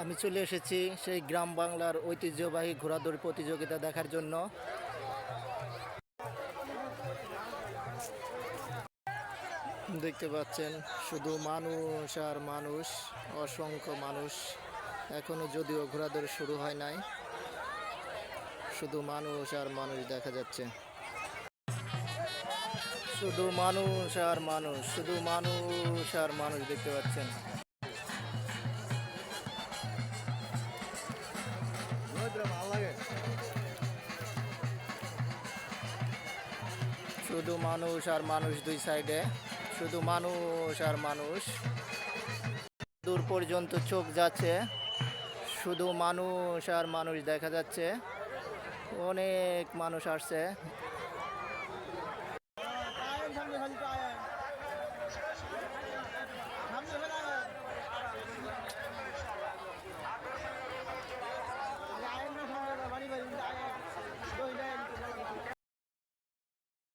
আমি চলে এসেছি সেই গ্রাম বাংলার ঐতিহ্যবাহী ঘোড়াদৌড় প্রতিযোগিতা দেখার জন্য। দেখতে পাচ্ছেন শুধু মানুষ আর মানুষ, অসংখ্য মানুষ। এখনো যদিও ঘোড়াদৌড় শুরু হয় নাই, শুধু মানুষ আর মানুষ দেখা যাচ্ছে। শুধু মানুষ আর মানুষ, শুধু মানুষ আর মানুষ দেখতে পাচ্ছেন। শুধু মানুষ আর মানুষ, দুই সাইডে শুধু মানুষ আর মানুষ। দূর পর্যন্ত চোখ যাচ্ছে, শুধু মানুষ আর মানুষ দেখা যাচ্ছে। অনেক মানুষ আসছে